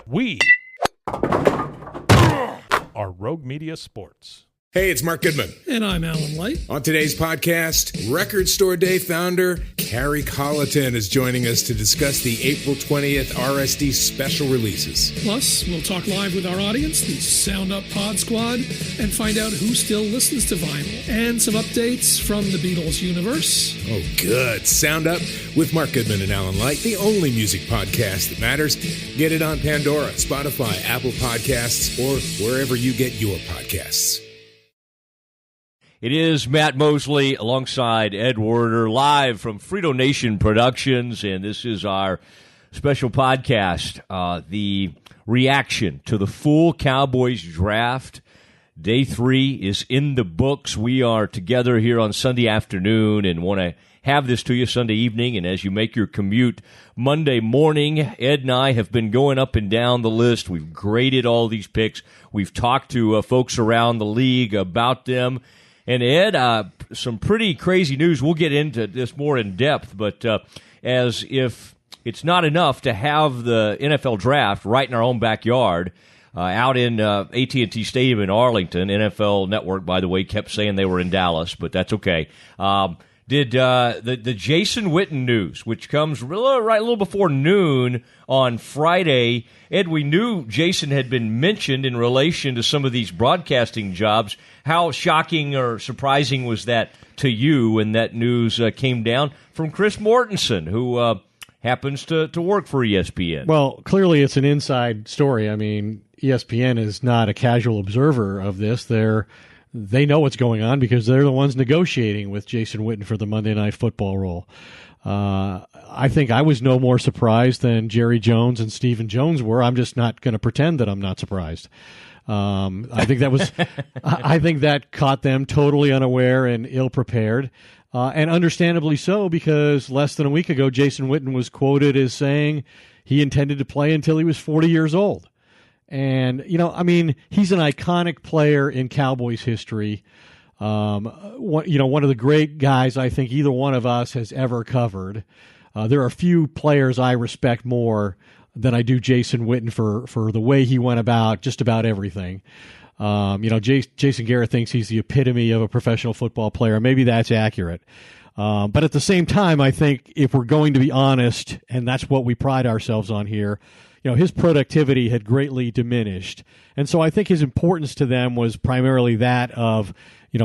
We are Rogue Media Sports. Hey, it's Mark Goodman. And I'm Alan Light. On today's podcast, Record Store Day founder Carrie Colleton is joining us to discuss the April 20th RSD special releases. Plus, we'll talk live with our audience, the Sound Up Pod Squad, and find out who still listens to vinyl. And some updates from the Beatles universe. Oh, good. Sound Up with Mark Goodman and Alan Light, the only music podcast that matters. Get it on Pandora, Spotify, Apple Podcasts, or wherever you get your podcasts. It is Matt Mosley alongside Ed Werder, live from Frito Nation Productions, and this is our special podcast, the reaction to the full Cowboys draft. Day 3 is in the books. We are together here on Sunday afternoon and want to have this to you Sunday evening, and as you make your commute Monday morning, Ed and I have been going up and down the list. We've graded all these picks. We've talked to folks around the league about them. And, Ed, some pretty crazy news. We'll get into this more in depth, but as if it's not enough to have the NFL draft right in our own backyard, out in AT&T Stadium in Arlington. NFL Network, by the way, kept saying they were in Dallas, but that's okay. Did the Jason Witten news, which comes right a little before noon on Friday. Ed, we knew Jason had been mentioned in relation to some of these broadcasting jobs. How shocking or surprising was that to you when that news came down from Chris Mortensen, who happens to work for ESPN? Well, clearly it's an inside story. I mean, ESPN is not a casual observer of this. They know what's going on because they're the ones negotiating with Jason Witten for the Monday Night Football role. I think I was no more surprised than Jerry Jones and Stephen Jones were. I'm just not going to pretend that I'm not surprised. I think that caught them totally unaware and ill-prepared, and understandably so, because less than a week ago, Jason Witten was quoted as saying he intended to play until he was 40 years old. And, he's an iconic player in Cowboys history. One of the great guys I think either one of us has ever covered. There are few players I respect more than I do Jason Witten for the way he went about just about everything. Jason Garrett thinks he's the epitome of a professional football player. Maybe that's accurate. But at the same time, I think if we're going to be honest, and that's what we pride ourselves on here, his productivity had greatly diminished. And so I think his importance to them was primarily that of,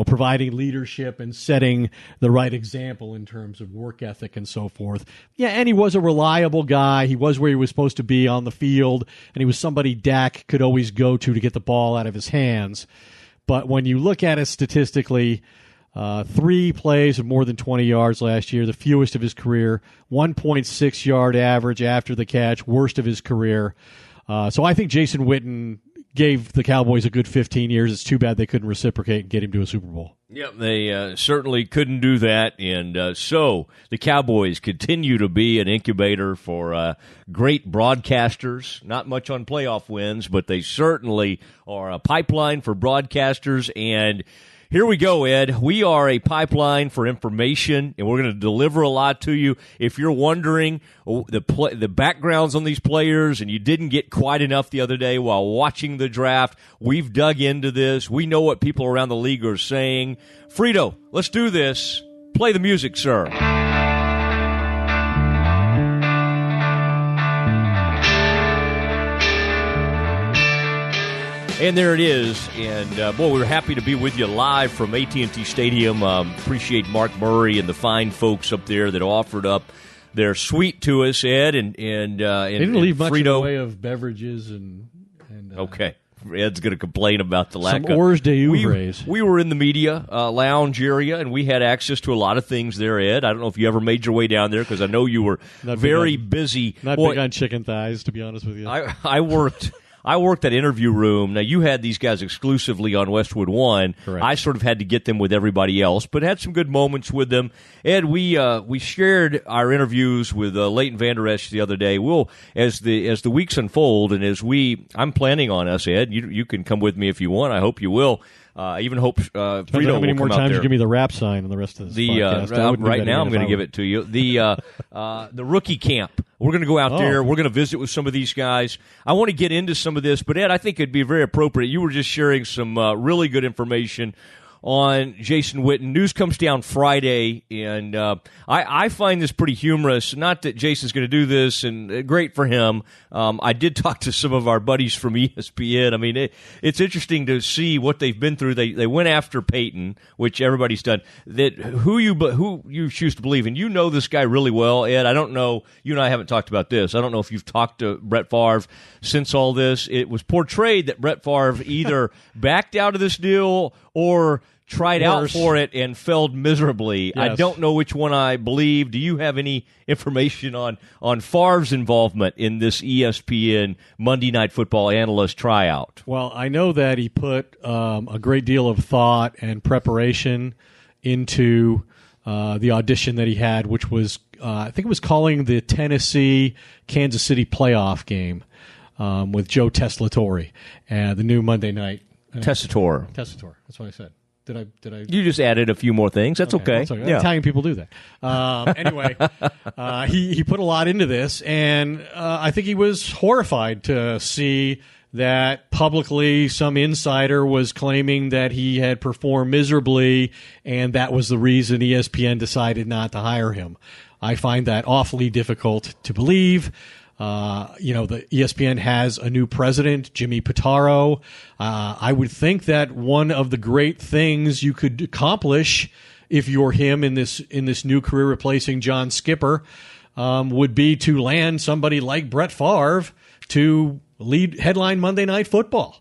providing leadership and setting the right example in terms of work ethic and so forth. Yeah, and he was a reliable guy. He was where he was supposed to be on the field, and he was somebody Dak could always go to get the ball out of his hands. But when you look at it statistically, 3 plays of more than 20 yards last year, the fewest of his career, 1.6 yard average after the catch, worst of his career. So I think Jason Witten gave the Cowboys a good 15 years. It's too bad they couldn't reciprocate and get him to a Super Bowl. Yep, they certainly couldn't do that, and so the Cowboys continue to be an incubator for great broadcasters. Not much on playoff wins, but they certainly are a pipeline for broadcasters, and here we go, Ed. We are a pipeline for information, and we're going to deliver a lot to you. If you're wondering the backgrounds on these players and you didn't get quite enough the other day while watching the draft, we've dug into this. We know what people around the league are saying. Frito, let's do this. Play the music, sir. And there it is, and we're happy to be with you live from AT&T Stadium. Appreciate Mark Murray and the fine folks up there that offered up their suite to us, Ed, and they didn't leave much in Frito. the way of beverages and okay. Ed's going to complain about the lack some hors d'oeuvres. We were in the media lounge area, and we had access to a lot of things there, Ed. I don't know if you ever made your way down there, because I know you were very busy. Not big on chicken thighs, to be honest with you. I worked that interview room. Now, you had these guys exclusively on Westwood One. Correct. I sort of had to get them with everybody else, but had some good moments with them. Ed, we shared our interviews with Leighton, Vander, Esch the other day. We'll, as the weeks unfold, and I'm planning on us, Ed, you can come with me if you want. I hope you will. I even hope Frito how many will more come out times there. you give me the rap sign on the rest of this podcast. Right now, I'm going to give it to you. The rookie camp. We're going to go out there. We're going to visit with some of these guys. I want to get into some of this, but Ed, I think it'd be very appropriate. You were just sharing some really good information on Jason Witten. News comes down Friday, and I find this pretty humorous. Not that Jason's going to do this, and great for him. I did talk to some of our buddies from ESPN. I mean, it's interesting to see what they've been through. They went after Peyton, which everybody's done. That who you choose to believe, and you know this guy really well, Ed. I don't know. You and I haven't talked about this. I don't know if you've talked to Brett Favre since all this. It was portrayed that Brett Favre either backed out of this deal or tried out for it and failed miserably. Yes. I don't know which one I believe. Do you have any information on Favre's involvement in this ESPN Monday Night Football analyst tryout? Well, I know that he put a great deal of thought and preparation into the audition that he had, which was, I think it was calling the Tennessee-Kansas City playoff game with Joe Tessitore, the new Monday night. Tessitore. That's what I said. Did I? You just added a few more things. That's okay. Yeah. Italian people do that. Anyway, he put a lot into this, and I think he was horrified to see that publicly some insider was claiming that he had performed miserably, and that was the reason ESPN decided not to hire him. I find that awfully difficult to believe. The ESPN has a new president, Jimmy Pitaro. I would think that one of the great things you could accomplish if you're him in this new career replacing John Skipper would be to land somebody like Brett Favre to headline Monday Night Football.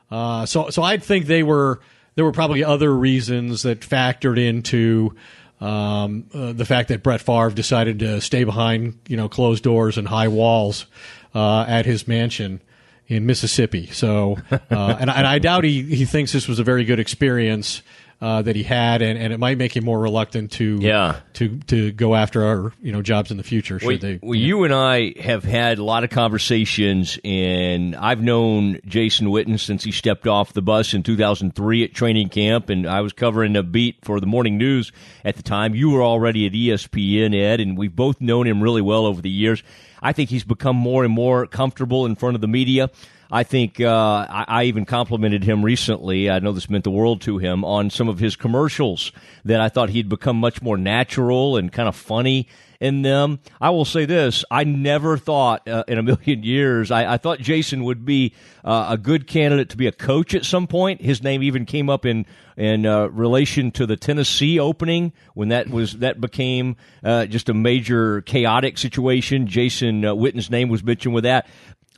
So I'd think there were probably other reasons that factored into the fact that Brett Favre decided to stay behind, closed doors and high walls at his mansion in Mississippi. So, and I doubt he thinks this was a very good experience that he had, and it might make him more reluctant to go after our jobs in the future. You and I have had a lot of conversations, and I've known Jason Witten since he stepped off the bus in 2003 at training camp, and I was covering a beat for the morning news at the time. You were already at ESPN, Ed, and we've both known him really well over the years. I think he's become more and more comfortable in front of the media. I think I even complimented him recently. I know this meant the world to him on some of his commercials that I thought he'd become much more natural and kind of funny in them. I will say this. I never thought in a million years, I thought Jason would be a good candidate to be a coach at some point. His name even came up in relation to the Tennessee opening when that became just a major chaotic situation. Jason Witten's name was mentioned with that.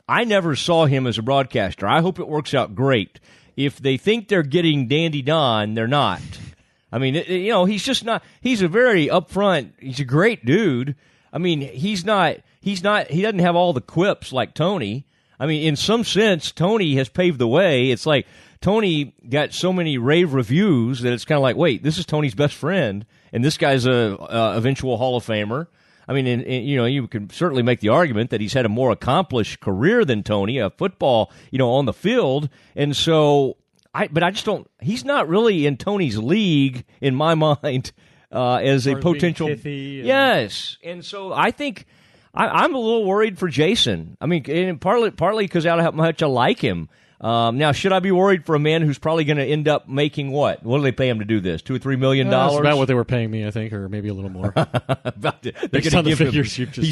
I never saw him as a broadcaster. I hope it works out great. If they think they're getting Dandy Don, they're not. I mean, he's just not. He's a very upfront. He's a great dude. I mean, he doesn't have all the quips like Tony. I mean, in some sense, Tony has paved the way. It's like Tony got so many rave reviews that it's kind of like, wait, this is Tony's best friend, and this guy's a eventual Hall of Famer. I mean, and you can certainly make the argument that he's had a more accomplished career than Tony, football, on the field. And so, but I just don't. He's not really in Tony's league in my mind as a potential. Yes, and so I think I'm a little worried for Jason. I mean, and partly because of how much I like him. Now, should I be worried for a man who's probably going to end up making what? What do they pay him to do this? $2 or $3 million? That's about what they were paying me, I think, or maybe a little more. He's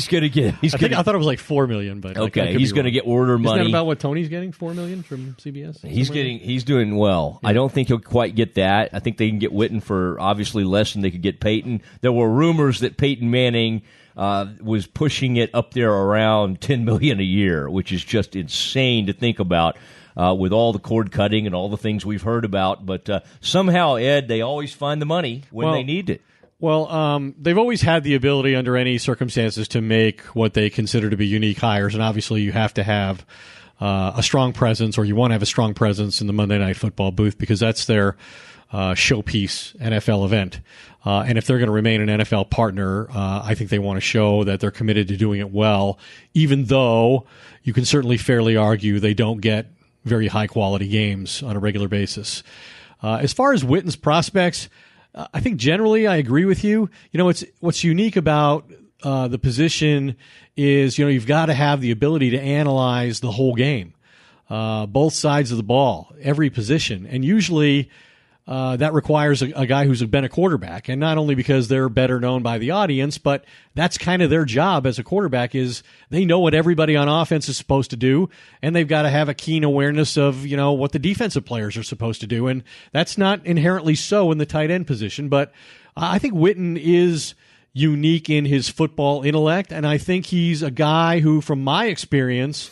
going to get. I thought it was like $4 million, but okay, he's going to get order money. Isn't that about what Tony's getting? $4 million from CBS. He's doing well. Yeah. I don't think he'll quite get that. I think they can get Witten for obviously less than they could get Peyton. There were rumors that Peyton Manning was pushing it up there around $10 million a year, which is just insane to think about. With all the cord cutting and all the things we've heard about. But somehow, Ed, they always find the money when they need it. Well, they've always had the ability under any circumstances to make what they consider to be unique hires. And obviously you have to have a strong presence, or you want to have a strong presence in the Monday Night Football booth, because that's their showpiece NFL event. And if they're going to remain an NFL partner, I think they want to show that they're committed to doing it well, even though you can certainly fairly argue they don't get very high-quality games on a regular basis. As far as Witten's prospects, I think generally I agree with you. What's unique about the position is, you've got to have the ability to analyze the whole game, both sides of the ball, every position. And usually that requires a guy who's been a quarterback, and not only because they're better known by the audience, but that's kind of their job as a quarterback is they know what everybody on offense is supposed to do, and they've got to have a keen awareness of, what the defensive players are supposed to do. And that's not inherently so in the tight end position, but I think Witten is unique in his football intellect, and I think he's a guy who, from my experience,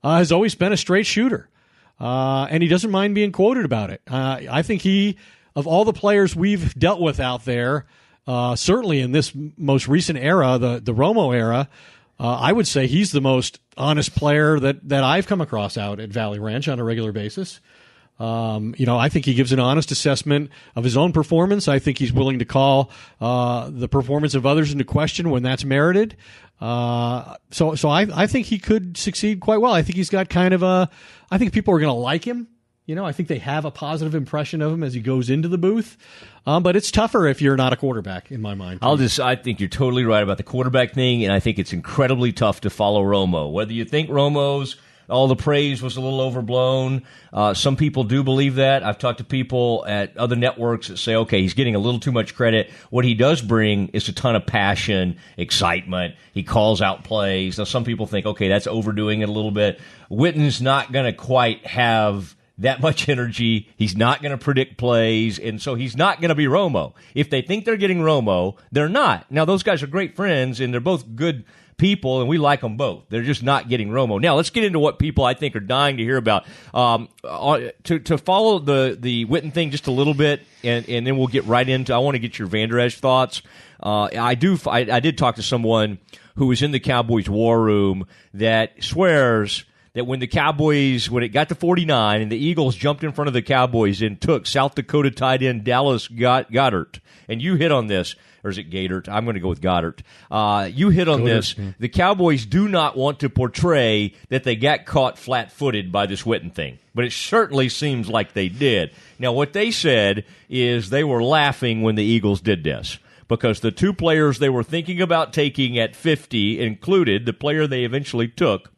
has always been a straight shooter. And he doesn't mind being quoted about it. I think he, of all the players we've dealt with out there, certainly in this most recent era, the Romo era, I would say he's the most honest player that I've come across out at Valley Ranch on a regular basis. I think he gives an honest assessment of his own performance. I think he's willing to call the performance of others into question when that's merited. So I think he could succeed quite well. I think he's got I think people are going to like him. I think they have a positive impression of him as he goes into the booth. But it's tougher if you're not a quarterback, in my mind. I think you're totally right about the quarterback thing, and I think it's incredibly tough to follow Romo. Whether you think Romo's all the praise was a little overblown. Some people do believe that. I've talked to people at other networks that say, okay, he's getting a little too much credit. What he does bring is a ton of passion, excitement. He calls out plays. Now, some people think, okay, that's overdoing it a little bit. Witten's not going to quite have that much energy. He's not going to predict plays, and so he's not going to be Romo. If they think they're getting Romo, they're not. Now, those guys are great friends, and they're both good people, and we like them both. They're just not getting Romo. Now, let's get into what people I think are dying to hear about. To follow the Witten thing just a little bit, and then we'll get right into. I want to get your Vander Esch thoughts. I did talk to someone who was in the Cowboys war room that swears that when it got to 49 and the Eagles jumped in front of the Cowboys and took South Dakota tight end Dallas Goedert, and you hit on this. Or is it Gadert? I'm going to go with Goddard. You hit on this. Yeah. The Cowboys do not want to portray that they got caught flat-footed by this Witten thing, but it certainly seems like they did. Now, what they said is they were laughing when the Eagles did this because the two players they were thinking about taking at 50 included the player they eventually took,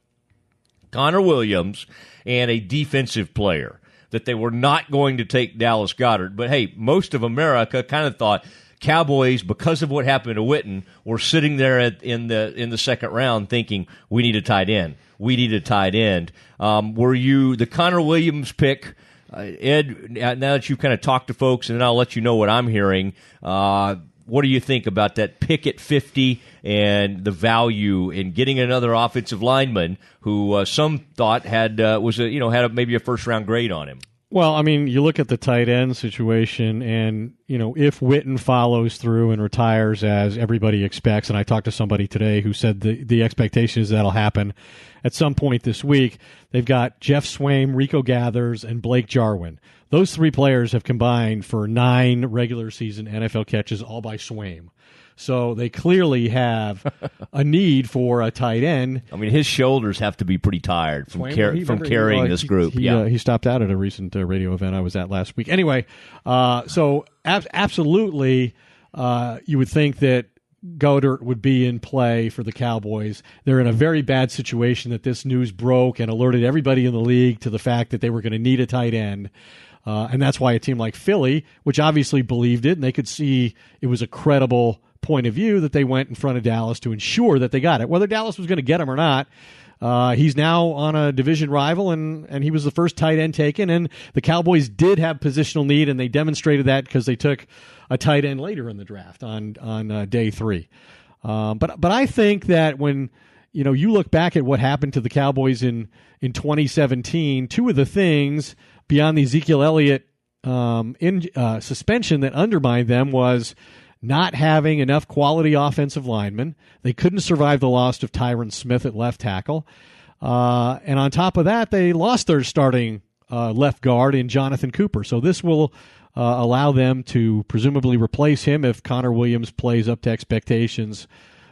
Connor Williams, and a defensive player, that they were not going to take Dallas Goedert. But, hey, most of America kind of thought Cowboys, because of what happened to Witten, were sitting there in the second round thinking, we need a tight end. We need a tight end. Were you the Connor Williams pick, Ed, now that you've kind of talked to folks, and then I'll let you know what I'm hearing, what do you think about that pick at 50 and the value in getting another offensive lineman who some thought had maybe a first-round grade on him? Well, I mean, you look at the tight end situation, and, if Witten follows through and retires as everybody expects, and I talked to somebody today who said the expectation is that'll happen at some point this week, they've got Jeff Swaim, Rico Gathers, and Blake Jarwin. Those three players have combined for 9 regular season NFL catches, all by Swaim. So they clearly have a need for a tight end. I mean, his shoulders have to be pretty tired from carrying this group. He stopped out at a recent radio event I was at last week. Anyway, so absolutely, you would think that Goedert would be in play for the Cowboys. They're in a very bad situation that this news broke and alerted everybody in the league to the fact that they were going to need a tight end. And that's why a team like Philly, which obviously believed it, and they could see it was a credible point of view, that they went in front of Dallas to ensure that they got it. Whether Dallas was going to get him or not, he's now on a division rival, and he was the first tight end taken, and the Cowboys did have positional need, and they demonstrated that because they took a tight end later in the draft on day 3. But I think that when you look back at what happened to the Cowboys in 2017, two of the things beyond the Ezekiel Elliott suspension that undermined them was not having enough quality offensive linemen. They couldn't survive the loss of Tyron Smith at left tackle. And on top of that, they lost their starting left guard in Jonathan Cooper. So this will allow them to presumably replace him if Connor Williams plays up to expectations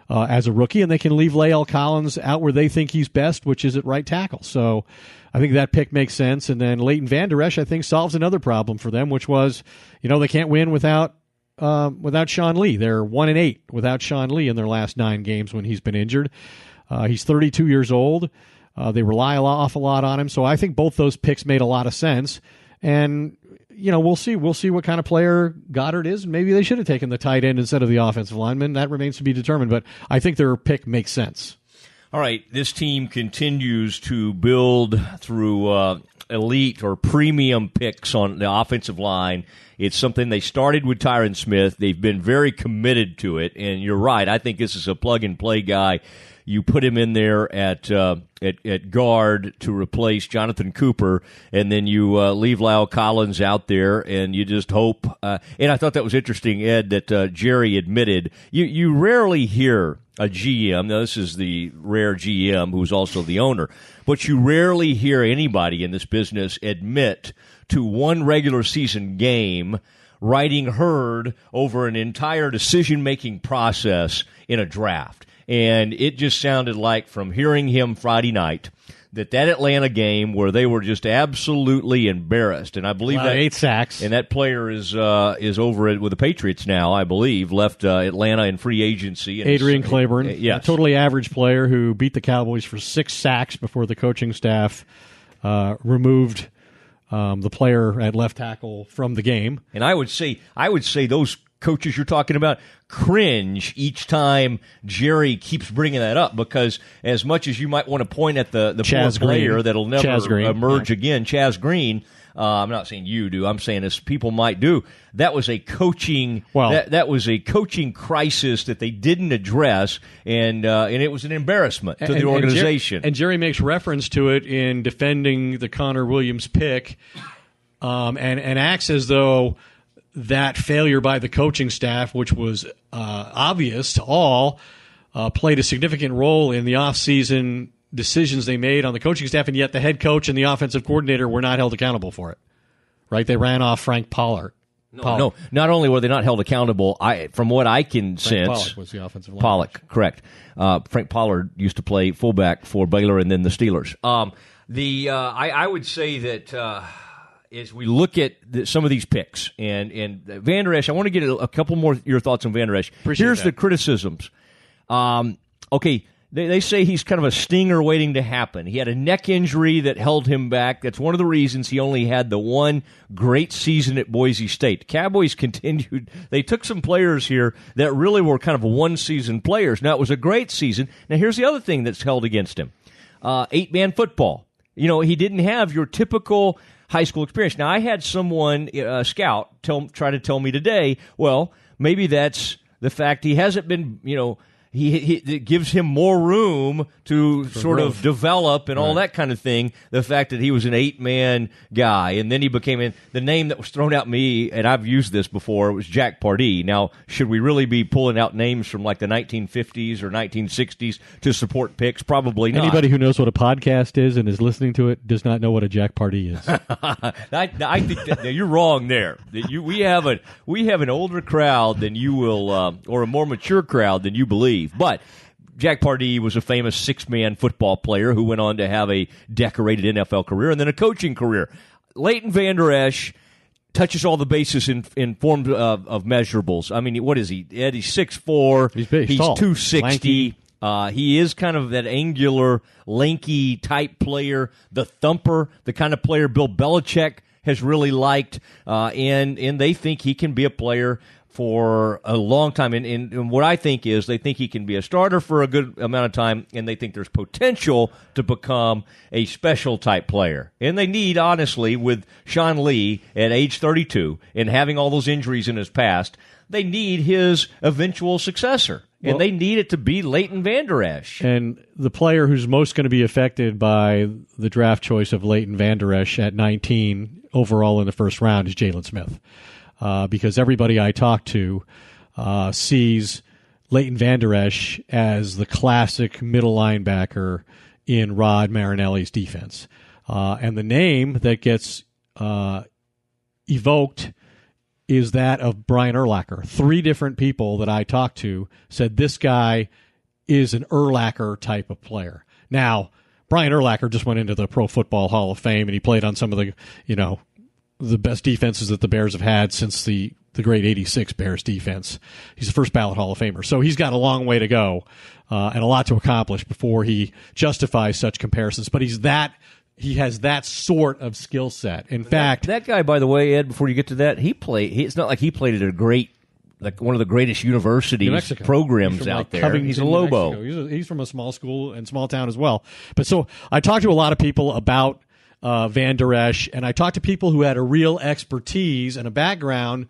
as a rookie, and they can leave Lael Collins out where they think he's best, which is at right tackle. So I think that pick makes sense. And then Leighton Vander Esch, I think, solves another problem for them, which was, they can't win without Sean Lee. They're 1-8 without Sean Lee in their last 9 games when he's been injured. He's 32 years old. They rely an awful lot on him. So I think both those picks made a lot of sense. And, we'll see. We'll see what kind of player Goddard is. Maybe they should have taken the tight end instead of the offensive lineman. That remains to be determined. But I think their pick makes sense. All right. This team continues to build through elite or premium picks on the offensive line. It's something they started with Tyron Smith. They've been very committed to it. And you're right. I think this is a plug-and-play guy. You put him in there at guard to replace Jonathan Cooper, and then you leave Lyle Collins out there, and you just hope. And I thought that was interesting, Ed, that Jerry admitted. You rarely hear a GM. Now, this is the rare GM who's also the owner, but you rarely hear anybody in this business admit to one regular season game riding herd over an entire decision-making process in a draft. And it just sounded like, from hearing him Friday night, that Atlanta game where they were just absolutely embarrassed, and I believe that 8 sacks, and that player is over with the Patriots now. I believe left Atlanta in free agency. And Adrian Claiborne, yes. A totally average player who beat the Cowboys for 6 sacks before the coaching staff removed the player at left tackle from the game. And I would say those coaches you're talking about cringe each time Jerry keeps bringing that up, because as much as you might want to point at the poor player that'll never emerge again, Chaz Green, I'm not saying you do, I'm saying as people might do, that was a coaching that was a coaching crisis that they didn't address, and it was an embarrassment to the organization. And Jerry makes reference to it in defending the Connor Williams pick, and acts as though that failure by the coaching staff, which was obvious to all, played a significant role in the offseason decisions they made on the coaching staff, and yet the head coach and the offensive coordinator were not held accountable for it. Right? They ran off Frank Pollard. No, not only were they not held accountable, from what I can sense, Pollock was the offensive line. Pollock, correct. Frank Pollard used to play fullback for Baylor and then the Steelers. I would say that as we look at some of these picks, and Vander Esch, I want to get a couple more your thoughts on Vander Esch. Here's the criticisms. Okay, they say he's kind of a stinger waiting to happen. He had a neck injury that held him back. That's one of the reasons he only had the one great season at Boise State. Cowboys continued. They took some players here that really were kind of one-season players. Now, it was a great season. Now, here's the other thing that's held against him. 8-man football. He didn't have your typical high school experience. Now, I had someone, a scout, try to tell me today, well, maybe that's the fact he hasn't been, it gives him more room to sort of develop and all that kind of thing. The fact that he was an 8-man guy, and then he became the name that was thrown at me, and I've used this before, it was Jack Pardee. Now, should we really be pulling out names from like the 1950s or 1960s to support picks? Probably not. Anybody who knows what a podcast is and is listening to it does not know what a Jack Pardee is. I think that you're wrong there. We have an older crowd than you will, or a more mature crowd than you believe. But Jack Pardee was a famous 6-man football player who went on to have a decorated NFL career and then a coaching career. Leighton Vander Esch touches all the bases in form of measurables. I mean, what is he? Ed, he's 6'4". He's big. He's tall. 260. He is kind of that angular, lanky type player, the thumper, the kind of player Bill Belichick has really liked, and they think he can be a player for a long time. And what I think is they think he can be a starter for a good amount of time, and they think there's potential to become a special type player. And they need, honestly, with Sean Lee at age 32 and having all those injuries in his past, they need his eventual successor. And they need it to be Leighton Vander Esch. And the player who's most going to be affected by the draft choice of Leighton Vander Esch at 19 overall in the first round is Jalen Smith. Because everybody I talk to sees Leighton Vander Esch as the classic middle linebacker in Rod Marinelli's defense. And the name that gets evoked is that of Brian Urlacher. 3 different people that I talked to said this guy is an Urlacher type of player. Now, Brian Urlacher just went into the Pro Football Hall of Fame, and he played on some of the best defenses that the Bears have had since the great '86 Bears defense. He's a first ballot Hall of Famer, so he's got a long way to go and a lot to accomplish before he justifies such comparisons. But he has that sort of skill set. In fact, that guy, by the way, Ed, before you get to that, it's not like he played at a great, like one of the greatest universities programs out there. Covington, he's a Lobo. He's from a small school and small town as well. But so I talked to a lot of people about Vander, Esch, and I talked to people who had a real expertise and a background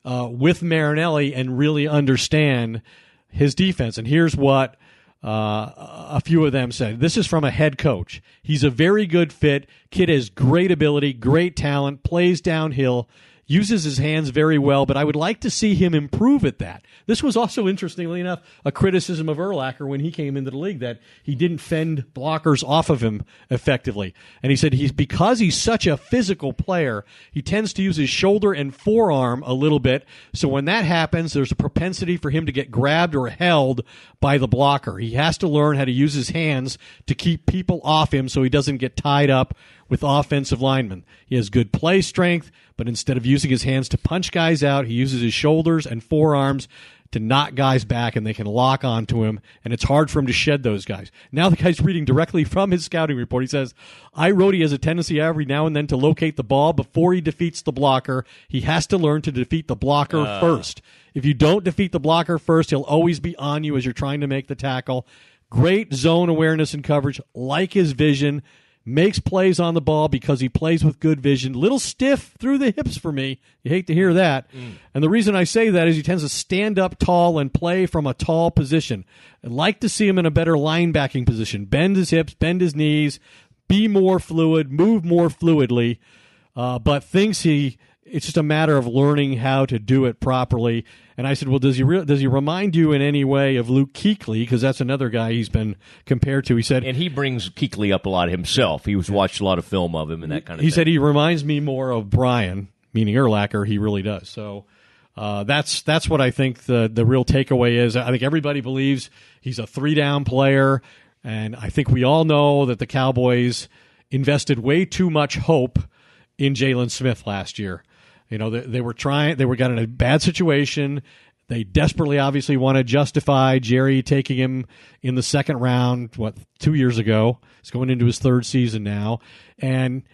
with Marinelli and really understand his defense. And here's what a few of them said. This is from a head coach. He's a very good fit. Kid has great ability, great talent, plays downhill, uses his hands very well, but I would like to see him improve at that. This was also, interestingly enough, a criticism of Urlacher when he came into the league, that he didn't fend blockers off of him effectively. And he said because he's such a physical player, he tends to use his shoulder and forearm a little bit, so when that happens, there's a propensity for him to get grabbed or held by the blocker. He has to learn how to use his hands to keep people off him so he doesn't get tied up with offensive linemen. He has good play strength, but instead of using his hands to punch guys out, he uses his shoulders and forearms to knock guys back, and they can lock onto him, and it's hard for him to shed those guys. Now the guy's reading directly from his scouting report. He says, I wrote he has a tendency every now and then to locate the ball before he defeats the blocker. He has to learn to defeat the blocker first. If you don't defeat the blocker first, he'll always be on you as you're trying to make the tackle. Great zone awareness and coverage, like his vision. Makes plays on the ball because he plays with good vision. Little stiff through the hips for me. You hate to hear that. And the reason I say that is he tends to stand up tall and play from a tall position. I'd like to see him in a better linebacking position. Bend his hips, bend his knees, be more fluid, move more fluidly, but thinks it's just a matter of learning how to do it properly. And I said, well, does he remind you in any way of Luke Kuechly? Because that's another guy he's been compared to. He said, and he brings Kuechly up a lot himself. He was watched a lot of film of him and that kind of thing. He said he reminds me more of Brian, meaning Urlacher. He really does. So that's what I think the real takeaway is. I think everybody believes he's a 3-down player, and I think we all know that the Cowboys invested way too much hope in Jalen Smith last year. You know, they got in a bad situation. They desperately, obviously, want to justify Jerry taking him in the second round, 2 years ago. He's going into his third season now. And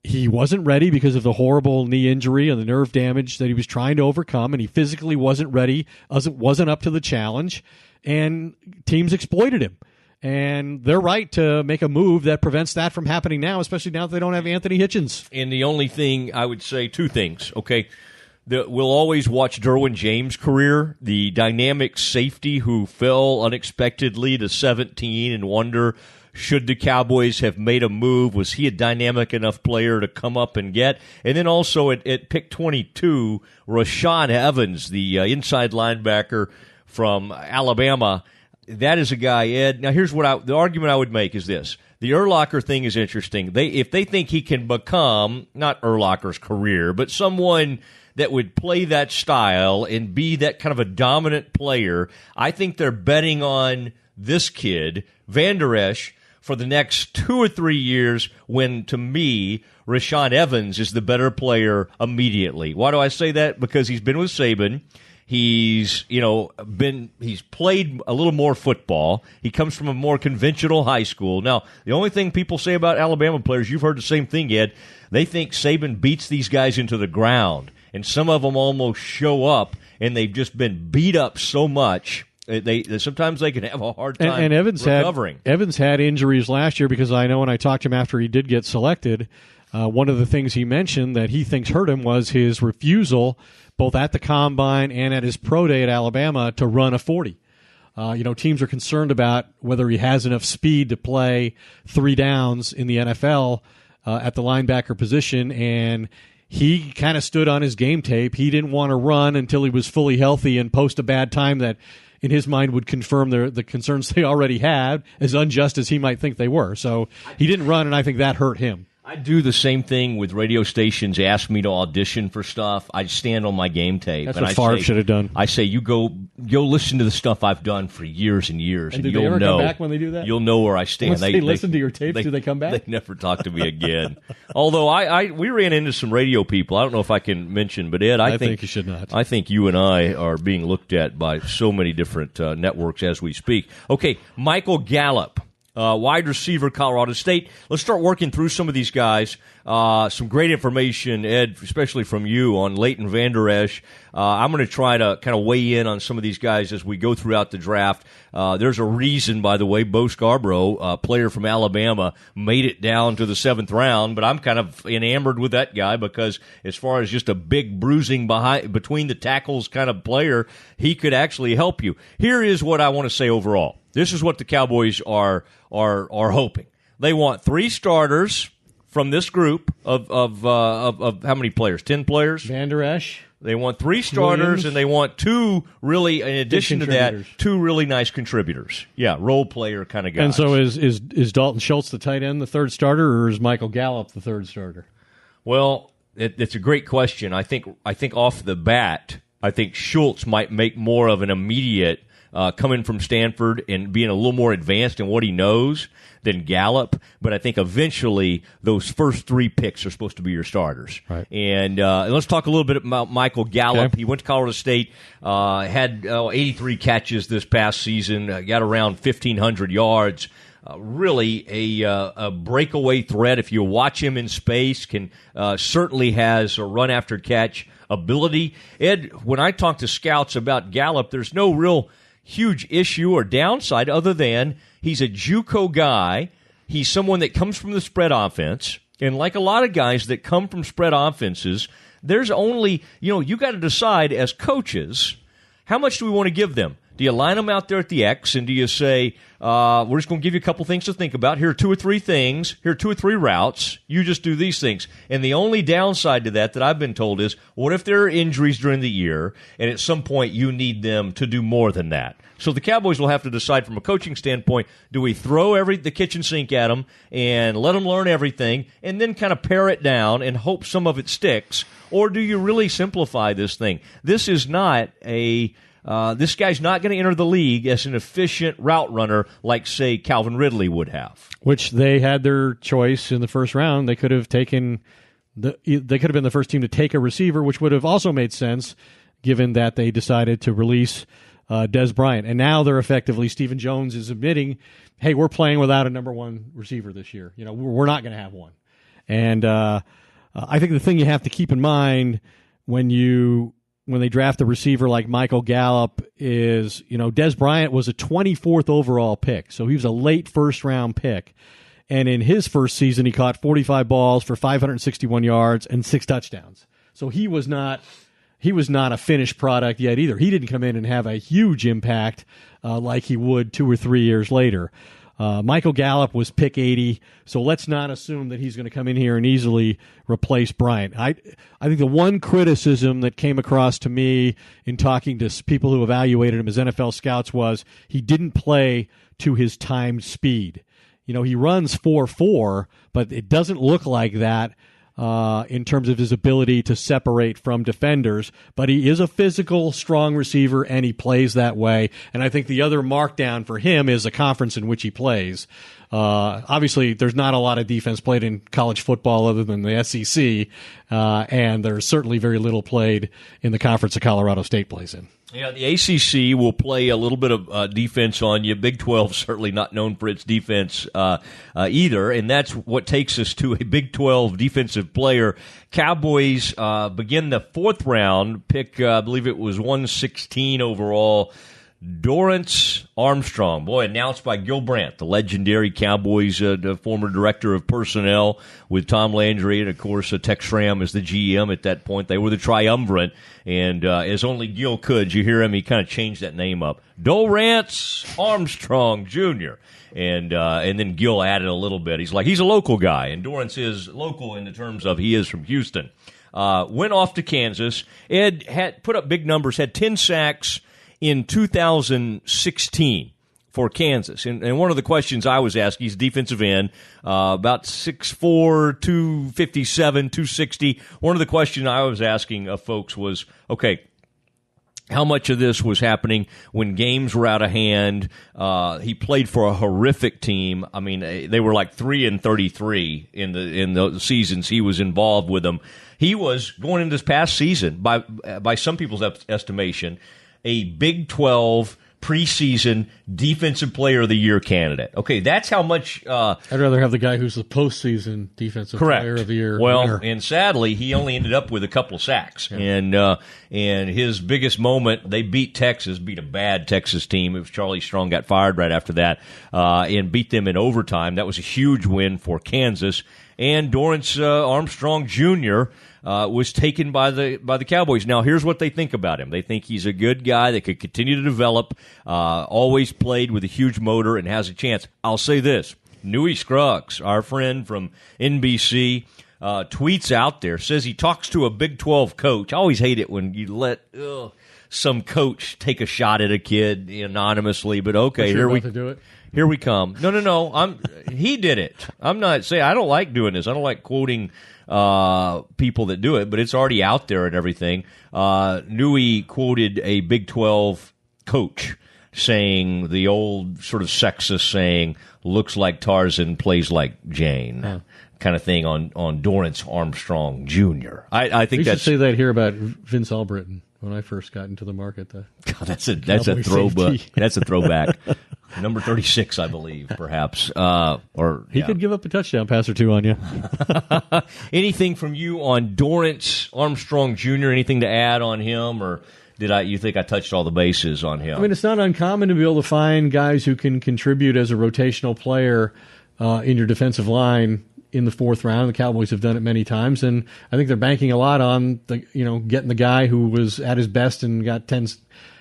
he wasn't ready because of the horrible knee injury and the nerve damage that he was trying to overcome, and he physically wasn't ready, wasn't up to the challenge, and teams exploited him. And they're right to make a move that prevents that from happening now, especially now that they don't have Anthony Hitchens. And the only thing I would say, two things, okay? We'll always watch Derwin James' career, the dynamic safety who fell unexpectedly to 17 and wonder, should the Cowboys have made a move? Was he a dynamic enough player to come up and get? And then also at pick 22, Rashaan Evans, the inside linebacker from Alabama. That is a guy, Ed. Now, here's the argument I would make is this. The Urlacher thing is interesting. If they think he can become, not Urlacher's career, but someone that would play that style and be that kind of a dominant player, I think they're betting on this kid, Vander Esch, for the next 2 or 3 years when, to me, Rashaan Evans is the better player immediately. Why do I say that? Because he's been with Saban. He's played a little more football. He comes from a more conventional high school. Now, the only thing people say about Alabama players, you've heard the same thing, Ed, they think Saban beats these guys into the ground. And some of them almost show up, and they've just been beat up so much. Sometimes they can have a hard time and Evans recovering. Evans had injuries last year because I know when I talked to him after he did get selected, one of the things he mentioned that he thinks hurt him was his refusal, both at the Combine and at his pro day at Alabama, to run a 40. Teams are concerned about whether he has enough speed to play 3 downs in the NFL at the linebacker position, and he kind of stood on his game tape. He didn't want to run until he was fully healthy and post a bad time that, in his mind, would confirm the concerns they already had, as unjust as he might think they were. So he didn't run, and I think that hurt him. I do the same thing with radio stations. Ask me to audition for stuff. I stand on my game tape. That's what Favre should have done. I say, you go listen to the stuff I've done for years and years, and you'll they ever know. Come back when they do that? You'll know where I stand. Once they listen to your tapes, do they come back? They never talk to me again. Although we ran into some radio people. I don't know if I can mention, but Ed, I think you should not. I think you and I are being looked at by so many different networks as we speak. Okay, Michael Gallup. Wide receiver, Colorado State. Let's start working through some of these guys. Some great information, Ed, especially from you on Leighton, Vander, Esch. I'm going to try to kind of weigh in on some of these guys as we go throughout the draft. There's a reason, by the way, Bo Scarbrough, player from Alabama, made it down to the 7th round, but I'm kind of enamored with that guy because as far as just a big bruising between the tackles kind of player, he could actually help you. Here is what I want to say overall. This is what the Cowboys are hoping. They want 3 starters from this group of how many players? 10 players? Vander, Esch. They want 3 starters, Williams. And they want 2 really, in addition to that, 2 really nice contributors. Yeah, role player kind of guys. And so is Dalton Schultz the tight end, the 3rd starter, or is Michael Gallup the 3rd starter? Well, it's a great question. I think off the bat, I think Schultz might make more of an immediate coming from Stanford and being a little more advanced in what he knows than Gallup, but I think eventually those first 3 picks are supposed to be your starters. Right. And let's talk a little bit about Michael Gallup. Okay. He went to Colorado State, had 83 catches this past season, got around 1,500 yards. Really a breakaway threat. If you watch him in space, can certainly has a run after catch ability. Ed, when I talk to scouts about Gallup, there's no real huge issue or downside other than he's a JUCO guy. He's someone that comes from the spread offense. And like a lot of guys that come from spread offenses, there's only, you got to decide as coaches, how much do we want to give them? Do you line them out there at the X, and do you say, we're just going to give you a couple things to think about. Here are 2 or 3 things. Here are 2 or 3 routes. You just do these things. And the only downside to that I've been told is, what if there are injuries during the year, and at some point you need them to do more than that? So the Cowboys will have to decide from a coaching standpoint, do we throw the kitchen sink at them and let them learn everything and then kind of pare it down and hope some of it sticks? Or do you really simplify this thing? This is not this guy's not going to enter the league as an efficient route runner like, say, Calvin Ridley would have. Which they had their choice in the first round. They could have taken they could have been the first team to take a receiver, which would have also made sense given that they decided to release Des Bryant. And now they're effectively, Stephen Jones is admitting, hey, we're playing without a number 1 receiver this year. We're not going to have one. And I think the thing you have to keep in mind when they draft a receiver like Michael Gallup is, Des Bryant was a 24th overall pick. So he was a late first-round pick. And in his first season, he caught 45 balls for 561 yards and 6 touchdowns. So he was not a finished product yet either. He didn't come in and have a huge impact like he would 2 or 3 years later. Michael Gallup was pick 80, so let's not assume that he's going to come in here and easily replace Bryant. I think the one criticism that came across to me in talking to people who evaluated him as NFL scouts was he didn't play to his timed speed. He runs 4.4, but it doesn't look like that in terms of his ability to separate from defenders, but he is a physical, strong receiver, and he plays that way. And I think the other markdown for him is the conference in which he plays. Obviously, there's not a lot of defense played in college football other than the SEC, and there's certainly very little played in the conference that Colorado State plays in. Yeah, the ACC will play a little bit of defense on you. Big 12 certainly not known for its defense either, and that's what takes us to a Big 12 defensive player. Cowboys begin the 4th round, pick, I believe it was 116 overall. Dorance Armstrong, announced by Gil Brandt, the legendary Cowboys, the former director of personnel with Tom Landry, and of course Tex Schramm is the GM at that point. They were the triumvirate, and as only Gil could, you hear him, he kind of changed that name up. Dorance Armstrong Jr., and then Gil added a little bit. He's a local guy, and Dorance is local in the terms of he is from Houston. Went off to Kansas. Ed had put up big numbers, had 10 sacks in 2016 for Kansas. And one of the questions I was asking, he's defensive end, about 6'4", 257, 260. One of the questions I was asking of folks was, okay, how much of this was happening when games were out of hand? He played for a horrific team. I mean, they were like 3-33 in the seasons he was involved with them. He was going into this past season, by some people's estimation, a Big 12 preseason Defensive Player of the Year candidate. Okay, that's how much. I'd rather have the guy who's the postseason Defensive Player of the Year. Well, winner. And sadly, he only ended up with a couple of sacks. Yeah. And his biggest moment, they beat a bad Texas team. It was Charlie Strong got fired right after that, and beat them in overtime. That was a huge win for Kansas. And Dorance Armstrong Jr. Was taken by the Cowboys. Now, here's what they think about him. They think he's a good guy that could continue to develop, always played with a huge motor and has a chance. I'll say this. Newey Scruggs, our friend from NBC, tweets out there, says he talks to a Big 12 coach. I always hate it when you let some coach take a shot at a kid anonymously, but okay, here we do it. Here we come. No. He did it. I'm not saying I don't like doing this. I don't like quoting people that do it, but it's already out there and everything. Newey quoted a Big 12 coach saying the old sort of sexist saying, "Looks like Tarzan, plays like Jane." Kind of thing on Dorance Armstrong Jr. I think we that's should say that here about Vince Albritton when I first got into the market. God, that's a throwback. That's a throwback. Number 36, I believe, perhaps. He could give up a touchdown pass or two on you. Anything from you on Dorance Armstrong Jr.? Anything to add on him, or you think I touched all the bases on him? I mean, it's not uncommon to be able to find guys who can contribute as a rotational player in your defensive line in the fourth round. The Cowboys have done it many times, and I think they're banking a lot on getting the guy who was at his best and got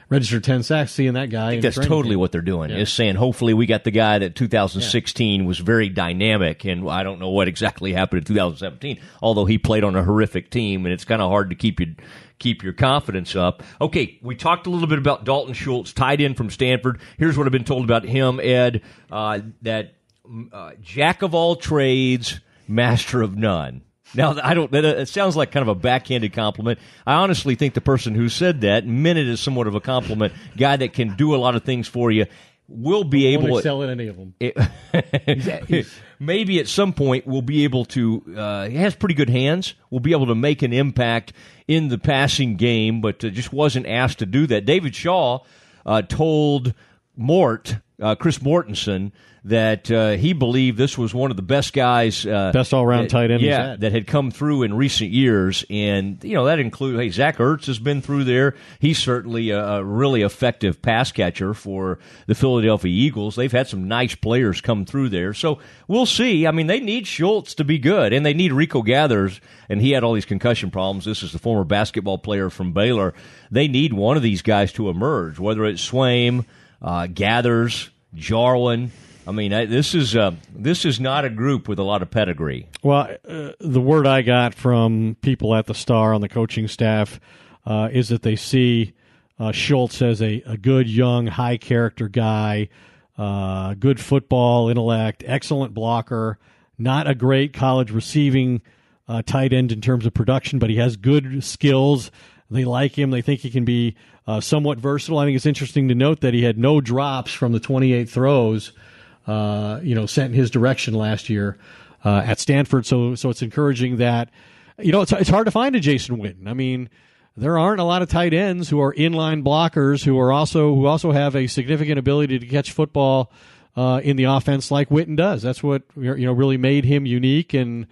registered 10 sacks, seeing that guy. I think that's totally what they're doing, is saying, hopefully we got the guy that 2016 was very dynamic, and I don't know what exactly happened in 2017, although he played on a horrific team, and it's kind of hard to keep your confidence up. Okay, we talked a little bit about Dalton Schultz, tight end from Stanford. Here's what I've been told about him, Ed, that jack of all trades, master of none. Now, it sounds like kind of a backhanded compliment. I honestly think the person who said that meant it as somewhat of a compliment. Guy that can do a lot of things for you will be able to excel at any of them. Maybe at some point we'll be able to. He has pretty good hands. We'll be able to make an impact in the passing game, but just wasn't asked to do that. David Shaw told Chris Mortensen, that he believed this was one of the best guys, best all-around tight end, that had come through in recent years, and that includes Zach Ertz has been through there. He's certainly a really effective pass catcher for the Philadelphia Eagles. They've had some nice players come through there, so we'll see. I mean, they need Schultz to be good, and they need Rico Gathers, and he had all these concussion problems. This is the former basketball player from Baylor. They need one of these guys to emerge, whether it's Swaim, Gathers, Jarwin. I mean, this is not a group with a lot of pedigree. Well, the word I got from people at the Star on the coaching staff is that they see Schultz as a good, young, high-character guy, good football intellect, excellent blocker, not a great college receiving tight end in terms of production, but he has good skills. They like him. They think he can be somewhat versatile. I think it's interesting to note that he had no drops from the 28 throws sent in his direction last year at Stanford. So it's encouraging that, it's hard to find a Jason Witten. I mean, there aren't a lot of tight ends who are inline blockers who also have a significant ability to catch football in the offense like Witten does. That's what really made him unique, and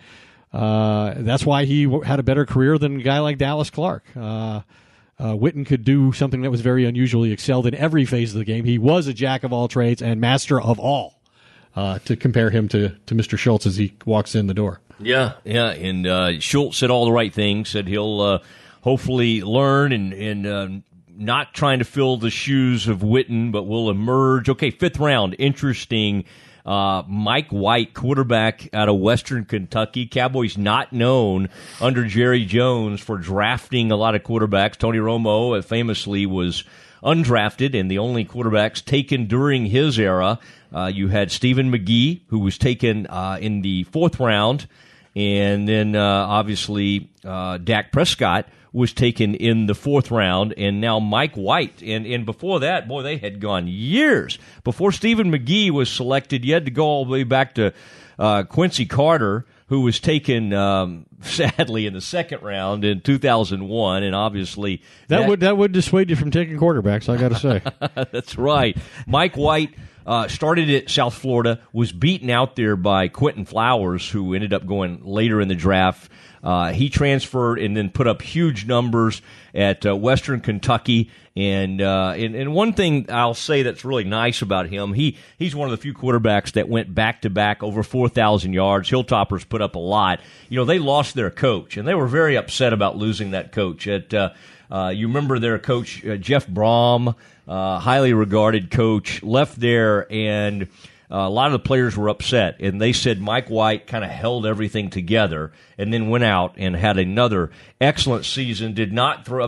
that's why he had a better career than a guy like Dallas Clark. Witten could do something that was very unusually excelled in every phase of the game. He was a jack of all trades and master of all. To compare him to Mr. Schultz as he walks in the door. Yeah, and Schultz said all the right things, said he'll hopefully learn and not trying to fill the shoes of Witten, but will emerge. Okay, fifth round, interesting. Mike White, quarterback out of Western Kentucky. Cowboys not known under Jerry Jones for drafting a lot of quarterbacks. Tony Romo famously was undrafted and the only quarterbacks taken during his era. You had Stephen McGee, who was taken in the 4th round, and then obviously Dak Prescott was taken in the 4th round, and now Mike White. And before that, boy, they had gone years. Before Stephen McGee was selected, you had to go all the way back to Quincy Carter, who was taken sadly in the 2nd round in 2001, and obviously that would dissuade you from taking quarterbacks, I got to say. That's right. Mike White started at South Florida, was beaten out there by Quentin Flowers, who ended up going later in the draft. He transferred and then put up huge numbers at Western Kentucky. And one thing I'll say that's really nice about him, he's one of the few quarterbacks that went back-to-back over 4,000 yards. Hilltoppers put up a lot. You know, they lost their coach, and they were very upset about losing that coach. You remember their coach, Jeff Brom, highly regarded coach, left there, and a lot of the players were upset, and they said Mike White kind of held everything together and then went out and had another excellent season. Did not throw,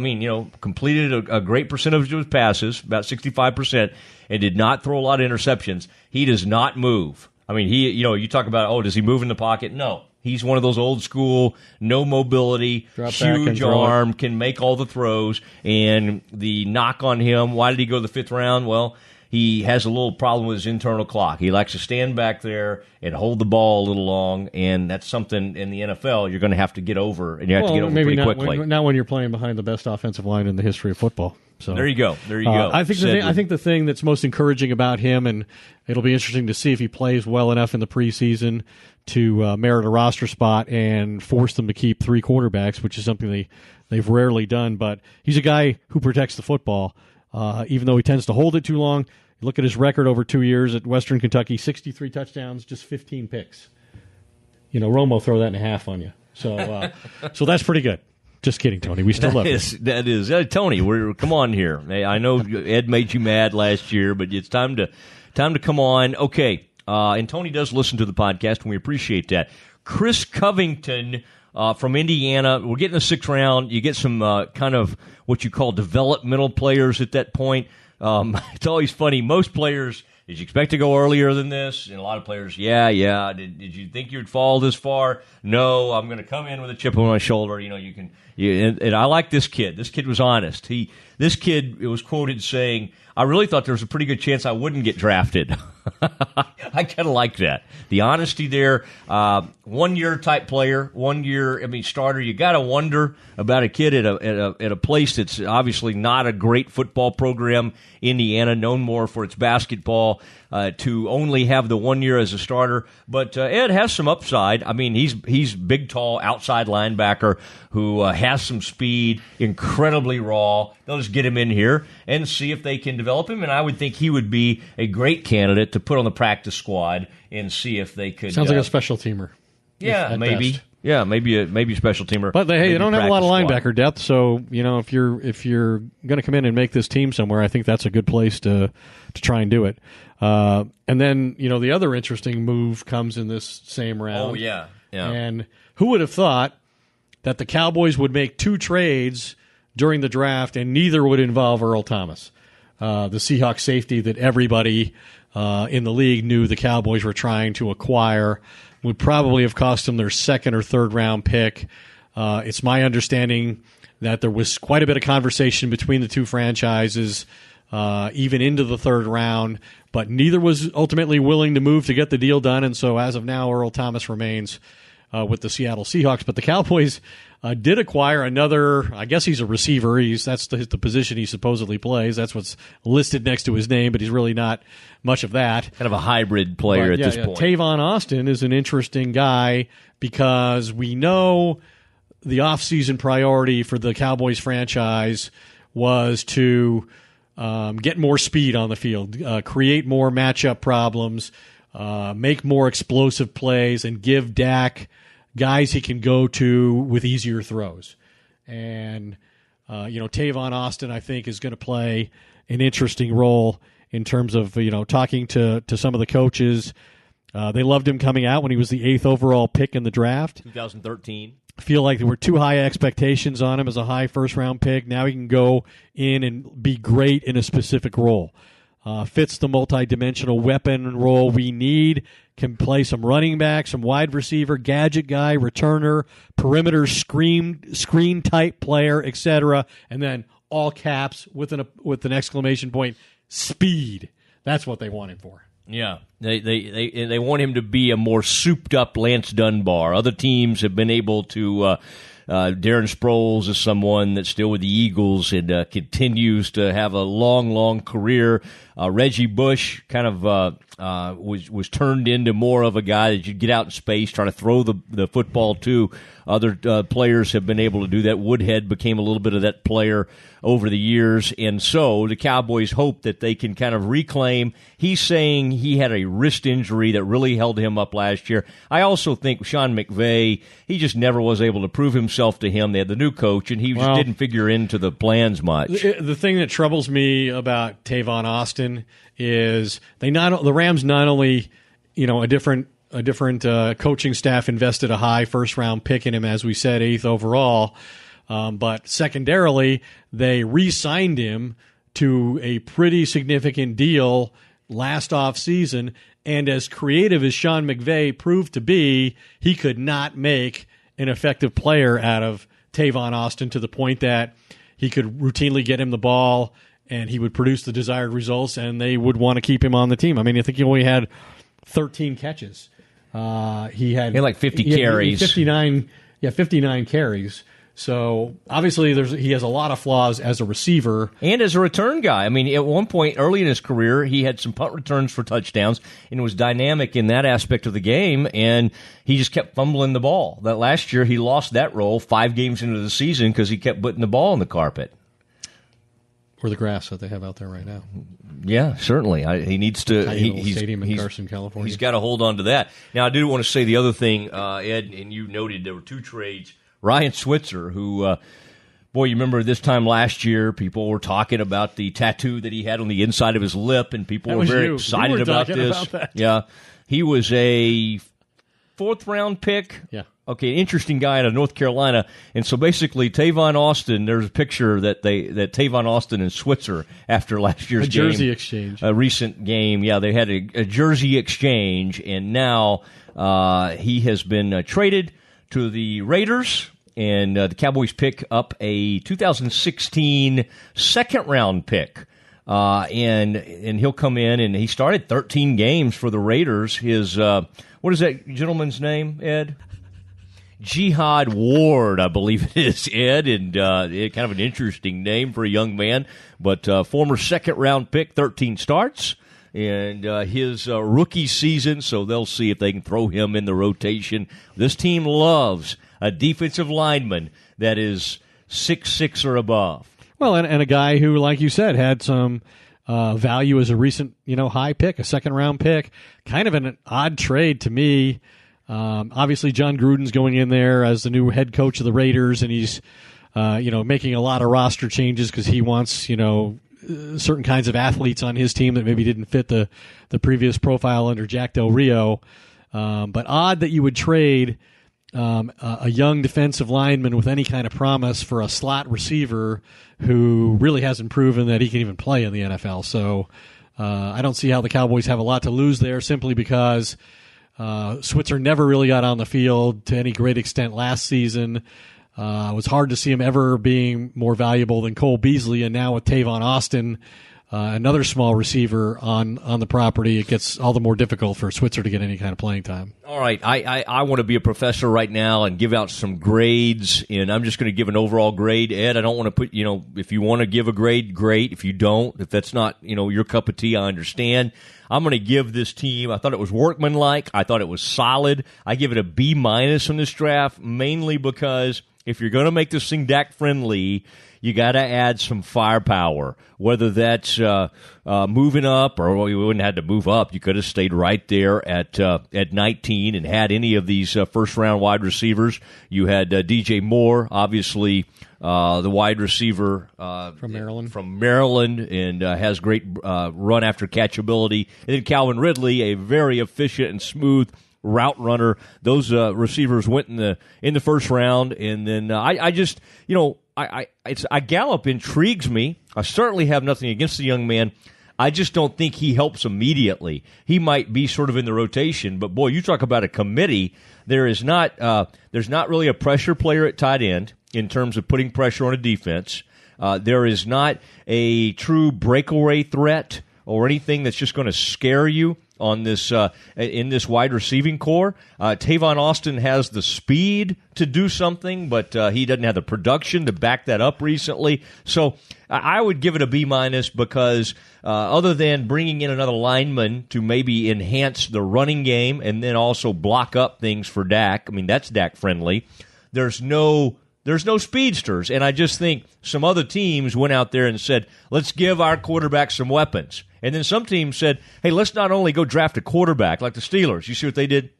completed a great percentage of his passes, about 65%, and did not throw a lot of interceptions. He does not move. You talk about, does he move in the pocket? No. He's one of those old school, no mobility, huge arm, can make all the throws. And the knock on him, why did he go to the 5th round? Well, he has a little problem with his internal clock. He likes to stand back there and hold the ball a little long, and that's something in the NFL you're going to have to get over, and you have to get over pretty quickly. Not when you're playing behind the best offensive line in the history of football. So there you go. I think the thing that's most encouraging about him, and it'll be interesting to see if he plays well enough in the preseason to merit a roster spot and force them to keep 3 quarterbacks, which is something they've rarely done. But he's a guy who protects the football, even though he tends to hold it too long. Look at his record over 2 years at Western Kentucky: 63 touchdowns, just 15 picks. Romo throw that in half on you. So, so that's pretty good. Just kidding, Tony. We still love you. That is. Tony, come on here. I know Ed made you mad last year, but it's time to come on. Okay, and Tony does listen to the podcast, and we appreciate that. Chris Covington from Indiana. We're getting the 6th round. You get some kind of what you call developmental players at that point. It's always funny. Most players, did you expect to go earlier than this? And a lot of players, yeah. Did you think you'd fall this far? No, I'm going to come in with a chip on my shoulder. And I like this kid. This kid was honest. This kid was quoted saying, I really thought there was a pretty good chance I wouldn't get drafted. I kind of like that. The honesty there. 1 year type player, 1 year, starter. You got to wonder about a kid at a place that's obviously not a great football program. Indiana, known more for its basketball, to only have the 1 year as a starter. But Ed has some upside. He's big, tall, outside linebacker who has some speed, incredibly raw. They'll just get him in here and see if they can develop him. And I would think he would be a great candidate to put on the practice squad and see if they could. Sounds like a special teamer. Yeah, maybe. Best. Yeah, maybe a special teamer. But they don't have a lot of linebacker depth, so if you're going to come in and make this team somewhere, I think that's a good place to try and do it. And then the other interesting move comes in this same round. Oh yeah. And who would have thought that the Cowboys would make 2 trades during the draft and neither would involve Earl Thomas, the Seahawks safety that everybody in the league knew the Cowboys were trying to acquire. Would probably have cost them their 2nd or 3rd round pick. It's my understanding that there was quite a bit of conversation between the 2 franchises, even into the 3rd round, but neither was ultimately willing to move to get the deal done. And so as of now, Earl Thomas remains with the Seattle Seahawks. But the Cowboys did acquire another, I guess he's a receiver. That's the position he supposedly plays. That's what's listed next to his name, but he's really not much of that. Kind of a hybrid player at this point. Tavon Austin is an interesting guy because we know the offseason priority for the Cowboys franchise was to get more speed on the field, create more matchup problems, make more explosive plays, and give Dak guys he can go to with easier throws. And, Tavon Austin, I think, is going to play an interesting role in terms of, talking to some of the coaches. They loved him coming out when he was the 8th overall pick in the draft. 2013. feel like there were too high expectations on him as a high first-round pick. Now he can go in and be great in a specific role. Fits the multi-dimensional weapon role we need. Can play some running back, some wide receiver, gadget guy, returner, perimeter screen type player, etc. And then all caps with an exclamation point, speed. That's what they want him for. Yeah, they want him to be a more souped-up Lance Dunbar. Other teams have been able to. Darren Sproles is someone that's still with the Eagles and continues to have a long career. Reggie Bush kind of was turned into more of a guy that you get out in space, try to throw the football to. Other players have been able to do that. Woodhead became a little bit of that player over the years, and so the Cowboys hope that they can kind of reclaim. He's saying he had a wrist injury that really held him up last year. I also think Sean McVay, he just never was able to prove himself to him. They had the new coach, and he just didn't figure into the plans much. The thing that troubles me about Tavon Austin is the Rams not only, a different coaching staff invested a high first-round pick in him, as we said, 8th overall, but secondarily, they re-signed him to a pretty significant deal last offseason, and as creative as Sean McVay proved to be, he could not make an effective player out of Tavon Austin to the point that he could routinely get him the ball and he would produce the desired results, and they would want to keep him on the team. I mean, I think he only had 13 catches. He had like 50 carries. 59 carries. So obviously he has a lot of flaws as a receiver. And as a return guy. I mean, at one point early in his career, he had some punt returns for touchdowns and was dynamic in that aspect of the game, and he just kept fumbling the ball. That last year, he lost that role 5 games into the season because he kept putting the ball on the carpet. Or the grass that they have out there right now. Yeah, certainly. He needs to. He's stadium in Carson, California. He's got to hold on to that. Now, I do want to say the other thing, Ed, and you noted there were 2 trades. Ryan Switzer, who, you remember this time last year, people were talking about the tattoo that he had on the inside of his lip, and people were very excited about this. Yeah, he was a 4th-round pick. Yeah. Okay, interesting guy out of North Carolina. And so basically, Tavon Austin, there's a picture that Tavon Austin and Switzer after last year's game. A jersey exchange. A recent game. Yeah, they had a jersey exchange, and now he has been traded to the Raiders, and the Cowboys pick up a 2016 second-round pick. And he'll come in, and he started 13 games for the Raiders. His, what is that gentleman's name, Ed? Jihad Ward, I believe it is, Ed, and kind of an interesting name for a young man, but former second-round pick, 13 starts, and his rookie season, so they'll see if they can throw him in the rotation. This team loves a defensive lineman that is 6'6" or above. Well, and a guy who, like you said, had some value as a recent, high pick, a second-round pick. Kind of an odd trade to me. Obviously, John Gruden's going in there as the new head coach of the Raiders, and he's, making a lot of roster changes because he wants, certain kinds of athletes on his team that maybe didn't fit the previous profile under Jack Del Rio. But odd that you would trade a young defensive lineman with any kind of promise for a slot receiver who really hasn't proven that he can even play in the NFL. So I don't see how the Cowboys have a lot to lose there simply because Switzer never really got on the field to any great extent last season. It was hard to see him ever being more valuable than Cole Beasley, and now with Tavon Austin, another small receiver on the property, it gets all the more difficult for Switzer to get any kind of playing time. All right, I want to be a professor right now and give out some grades, and I'm just going to give an overall grade. Ed, I don't want to put, if you want to give a grade, great. If you don't, if that's not, your cup of tea, I understand. I'm going to give this team, I thought it was workmanlike. I thought it was solid. I give it a B- on this draft, mainly because if you're going to make this thing Dak friendly, you got to add some firepower, whether that's moving up, or you wouldn't have to move up. You could have stayed right there at 19 and had any of these first-round wide receivers. You had DJ Moore, obviously the wide receiver from Maryland, and has great run-after-catch ability. And then Calvin Ridley, a very efficient and smooth route runner. Those receivers went in the first round, and then Gallup intrigues me. I certainly have nothing against the young man. I just don't think he helps immediately. He might be sort of in the rotation, but boy, you talk about a committee. There's not really a pressure player at tight end in terms of putting pressure on a defense. There is not a true breakaway threat or anything that's just going to scare you on this in this wide receiving core. Tavon Austin has the speed to do something, but he doesn't have the production to back that up recently. So I would give it a B- because other than bringing in another lineman to maybe enhance the running game and then also block up things for Dak, I mean, that's Dak friendly. There's no speedsters, and I just think some other teams went out there and said, let's give our quarterback some weapons. And then some teams said, hey, let's not only go draft a quarterback like the Steelers. You see what they did?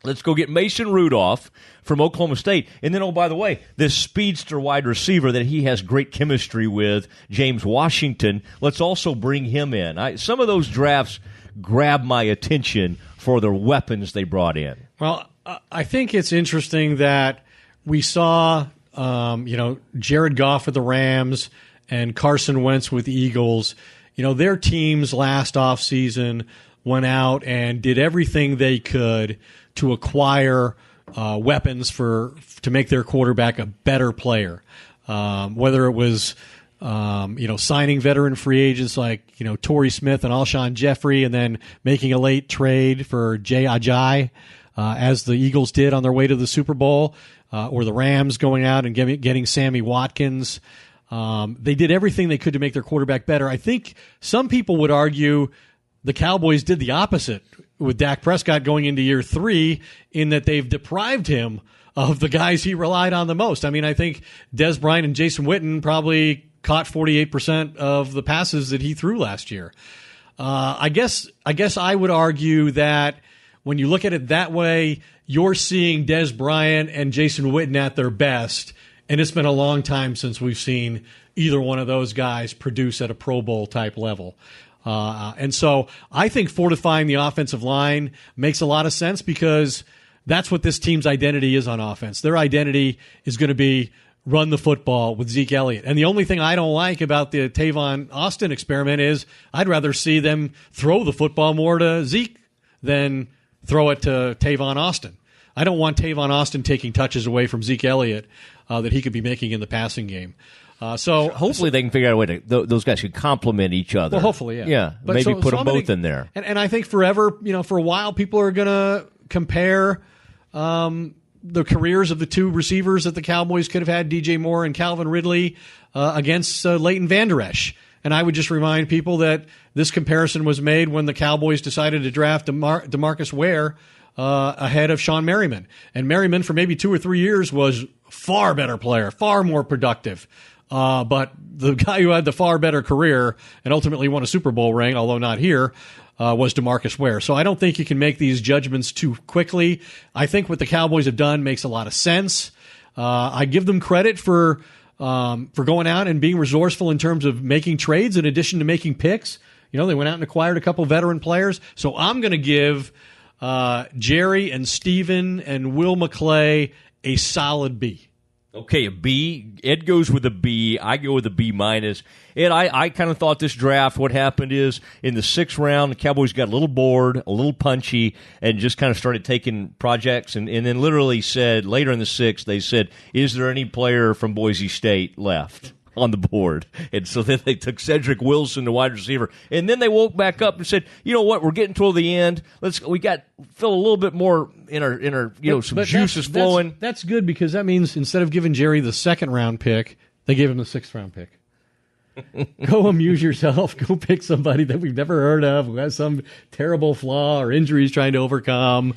Let's go get Mason Rudolph from Oklahoma State. And then, oh, by the way, this speedster wide receiver that he has great chemistry with, James Washington, let's also bring him in. Some of those drafts grab my attention for the weapons they brought in. Well, I think it's interesting that we saw, Jared Goff with the Rams and Carson Wentz with the Eagles. Their teams last offseason went out and did everything they could to acquire weapons to make their quarterback a better player. Whether it was, signing veteran free agents like, Torrey Smith and Alshon Jeffrey, and then making a late trade for Jay Ajayi, as the Eagles did on their way to the Super Bowl. Or the Rams going out and getting Sammy Watkins. They did everything they could to make their quarterback better. I think some people would argue the Cowboys did the opposite with Dak Prescott going into year 3, in that they've deprived him of the guys he relied on the most. I mean, I think Des Bryant and Jason Witten probably caught 48% of the passes that he threw last year. I guess I would argue that when you look at it that way, you're seeing Des Bryant and Jason Witten at their best, and it's been a long time since we've seen either one of those guys produce at a Pro Bowl type level. And so I think fortifying the offensive line makes a lot of sense, because that's what this team's identity is on offense. Their identity is going to be run the football with Zeke Elliott. And the only thing I don't like about the Tavon Austin experiment is I'd rather see them throw the football more to Zeke than throw it to Tavon Austin. I don't want Tavon Austin taking touches away from Zeke Elliott that he could be making in the passing game. So hopefully they can figure out a way to those guys can complement each other. Well, hopefully, yeah. Yeah, but maybe put them both in there. And I think for a while, people are going to compare the careers of the two receivers that the Cowboys could have had, DJ Moore and Calvin Ridley, against Leighton Vander Esch. And I would just remind people that this comparison was made when the Cowboys decided to draft DeMarcus Ware ahead of Sean Merriman. And Merriman, for maybe 2 or 3 years, was far better player, far more productive. But the guy who had the far better career and ultimately won a Super Bowl ring, although not here, was DeMarcus Ware. So I don't think you can make these judgments too quickly. I think what the Cowboys have done makes a lot of sense. I give them credit for going out and being resourceful in terms of making trades in addition to making picks. They went out and acquired a couple veteran players. So I'm going to give Jerry and Steven and Will McClay a solid B. Okay, a B. Ed goes with a B. I go with a B-. Ed, I kind of thought this draft, what happened is in the 6th round, the Cowboys got a little bored, a little punchy, and just kind of started taking projects, and then literally said, later in the 6th, they said, is there any player from Boise State left on the board? And so then they took Cedrick Wilson, the wide receiver, and then they woke back up and said, you know what, we're getting toward the end. We got feel a little bit more in our some juices flowing. That's good, because that means instead of giving Jerry the 2nd round pick, they gave him the 6th round pick. Go amuse yourself. Go pick somebody that we've never heard of, who has some terrible flaw or injury he's trying to overcome,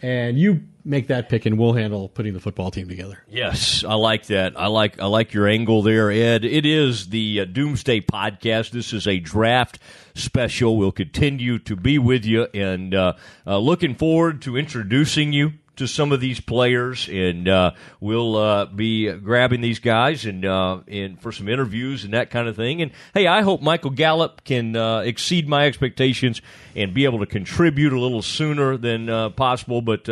and you make that pick, and we'll handle putting the football team together. Yes, I like that. I like your angle there, Ed. It is the Doomsday podcast. This is a draft special. We'll continue to be with you, and looking forward to introducing you to some of these players, and we'll be grabbing these guys and for some interviews and that kind of thing. And hey, I hope Michael Gallup can exceed my expectations and be able to contribute a little sooner than possible. But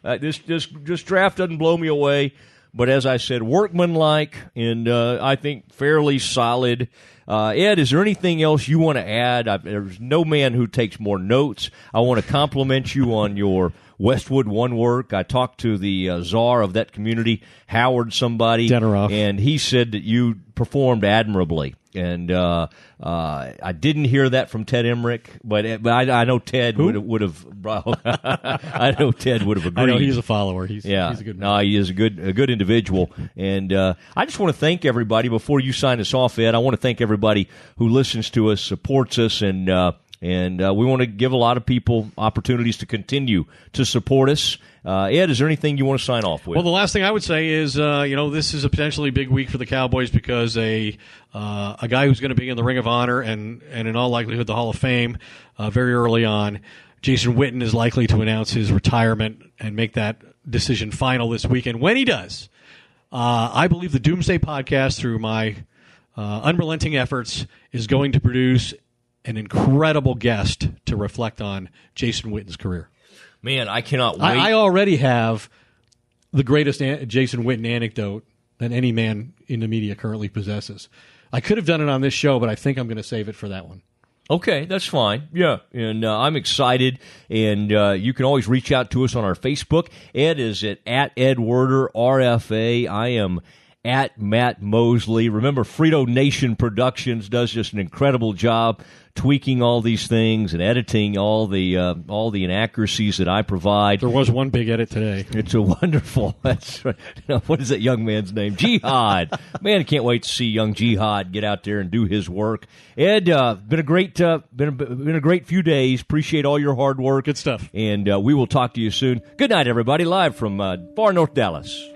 this draft doesn't blow me away. But as I said, workmanlike and I think fairly solid. Ed, is there anything else you want to add? There's no man who takes more notes. I want to compliment you on your Westwood One work. I talked to the czar of that community, Howard somebody, Deneroff, and he said that you performed admirably. And I didn't hear that from Ted Emmerich, but I know Ted would have. I know Ted would have agreed. I know he's a follower. He's a good man. No, he is a good individual. And I just want to thank everybody before you sign us off, Ed. I want to thank everybody who listens to us, supports us, and we want to give a lot of people opportunities to continue to support us. Ed, is there anything you want to sign off with? Well, the last thing I would say is, this is a potentially big week for the Cowboys because a guy who's going to be in the Ring of Honor and in all likelihood the Hall of Fame very early on, Jason Witten, is likely to announce his retirement and make that decision final this weekend. When he does, I believe the Doomsday podcast, through my unrelenting efforts, is going to produce an incredible guest to reflect on Jason Witten's career. Man, I cannot wait. I already have the greatest Jason Witten anecdote that any man in the media currently possesses. I could have done it on this show, but I think I'm going to save it for that one. Okay, that's fine. Yeah, and I'm excited, and you can always reach out to us on our Facebook. Ed is at Ed Werder, RFA. I am at Matt Mosley. Remember, Frito Nation Productions does just an incredible job tweaking all these things and editing all the inaccuracies that I provide. There was one big edit today. It's a wonderful. That's right. What is that young man's name? Jihad. Man, I can't wait to see young Jihad get out there and do his work. Ed, been a great few days. Appreciate all your hard work. Good stuff. And we will talk to you soon. Good night, everybody. Live from far North Dallas.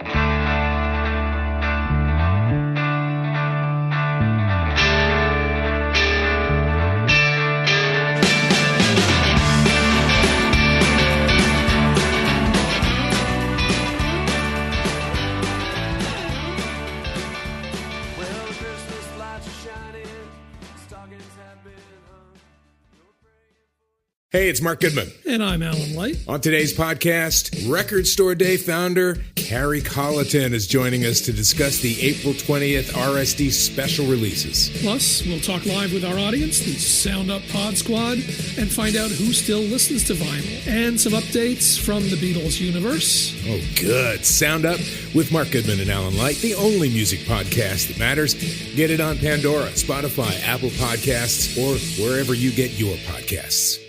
Hey, it's Mark Goodman. And I'm Alan Light. On today's podcast, Record Store Day founder Carrie Colleton is joining us to discuss the April 20th RSD special releases. Plus, we'll talk live with our audience, the Sound Up Pod Squad, and find out who still listens to vinyl. And some updates from the Beatles universe. Oh, good. Sound Up with Mark Goodman and Alan Light, the only music podcast that matters. Get it on Pandora, Spotify, Apple Podcasts, or wherever you get your podcasts.